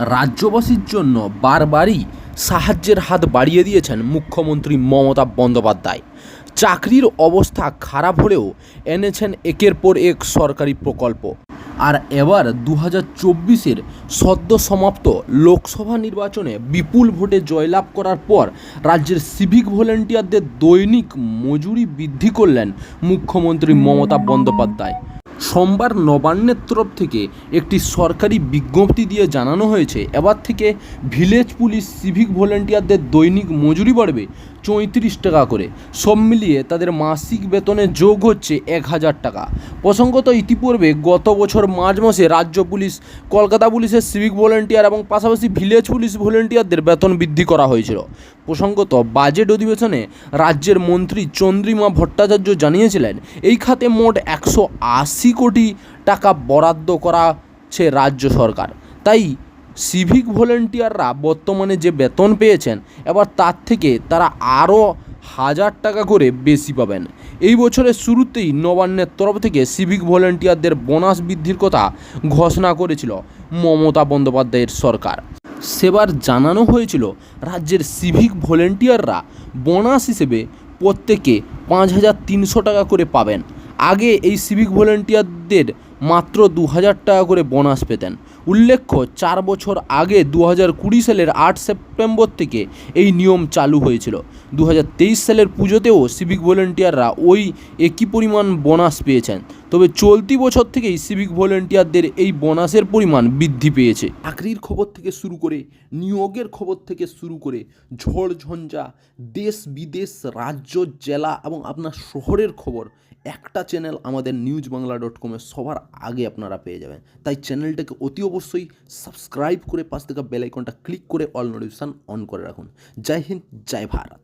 রাজ্যবাসীর জন্য বারবারই সাহায্যের হাত বাড়িয়ে দিয়েছেন মুখ্যমন্ত্রী মমতা বন্দ্যোপাধ্যায়। চাকরির অবস্থা খারাপ হলেও এনেছেন একের পর এক সরকারি প্রকল্প। আর এবার 2024-এর সদ্য সমাপ্ত লোকসভা নির্বাচনে বিপুল ভোটে জয়লাভ করার পর রাজ্যের সিভিক ভলেন্টিয়ারদের দৈনিক মজুরি বৃদ্ধি করলেন মুখ্যমন্ত্রী মমতা বন্দ্যোপাধ্যায়। সোমবার নবান্নের তরফ থেকে একটি সরকারি বিজ্ঞপ্তি দিয়ে জানানো হয়েছে, এবার থেকে ভিলেজ পুলিশ সিভিক ভলেন্টিয়ারদের দৈনিক মজুরি বাড়বে 34 টাকা করে। সব মিলিয়ে তাদের মাসিক বেতনে যোগ হচ্ছে 1000 টাকা। প্রসঙ্গত, ইতিপূর্বে গত বছর মার্চ মাসে রাজ্য পুলিশ, কলকাতা পুলিশের সিভিক ভলেন্টিয়ার এবং পাশাপাশি ভিলেজ পুলিশ ভলেন্টিয়ারদের বেতন বৃদ্ধি করা হয়েছিল। প্রসঙ্গত, বাজেট অধিবেশনে রাজ্যের মন্ত্রী চন্দ্রিমা ভট্টাচার্য জানিয়েছিলেন, এই খাতে মোট 180 কোটি টাকা বরাদ্দ করাছে রাজ্য সরকার। তাই সিভিক ভলেন্টিয়াররা বর্তমানে যে বেতন পেয়েছেন, এবার তার থেকে তারা আরও 1000 টাকা করে বেশি পাবেন। এই বছরের শুরুতেই নবান্নের তরফ থেকে সিভিক ভলেন্টিয়ারদের বোনাস বৃদ্ধির কথা ঘোষণা করেছিল মমতা বন্দ্যোপাধ্যায়ের সরকার। সেবার জানানো হয়েছিল রাজ্যের সিভিক ভলেন্টিয়াররা বোনাস হিসেবে প্রত্যেকে 5300 টাকা করে পাবেন। আগে এই সিভিক ভলেন্টিয়ারদের মাত্র 2000 টাকা করে বোনাস পেতেন। উল্লেখ্য, 4 বছর আগে 2020 সালের 8 সেপ্টেম্বর থেকে এই নিয়ম চালু হয়েছিল। 2023 সালের পুজোতেও সিভিক ভলেন্টিয়াররা ওই একই পরিমাণ বোনাস পেয়েছেন। তবে চলতি বছর থেকেই সিভিক ভলেন্টিয়ারদের এই বোনাসের পরিমাণ বৃদ্ধি পেয়েছে। চাকরির খবর থেকে শুরু করে নিয়োগের খবর থেকে শুরু করে ঝড় ঝঞ্ঝা, দেশ বিদেশ, রাজ্য, জেলা এবং আপনার শহরের খবর একটা চ্যানেল আমাদের newsbangla.com সবার আগে আপনারা পেয়ে যাবেন। তাই চ্যানেলটাকে অতি অবশ্যই সাবস্ক্রাইব করে পাশ থেকে বেল আইকনটা ক্লিক করে অল নোটিফিকেশন অন করে রাখুন। জয় হিন্দ, জয় ভারত।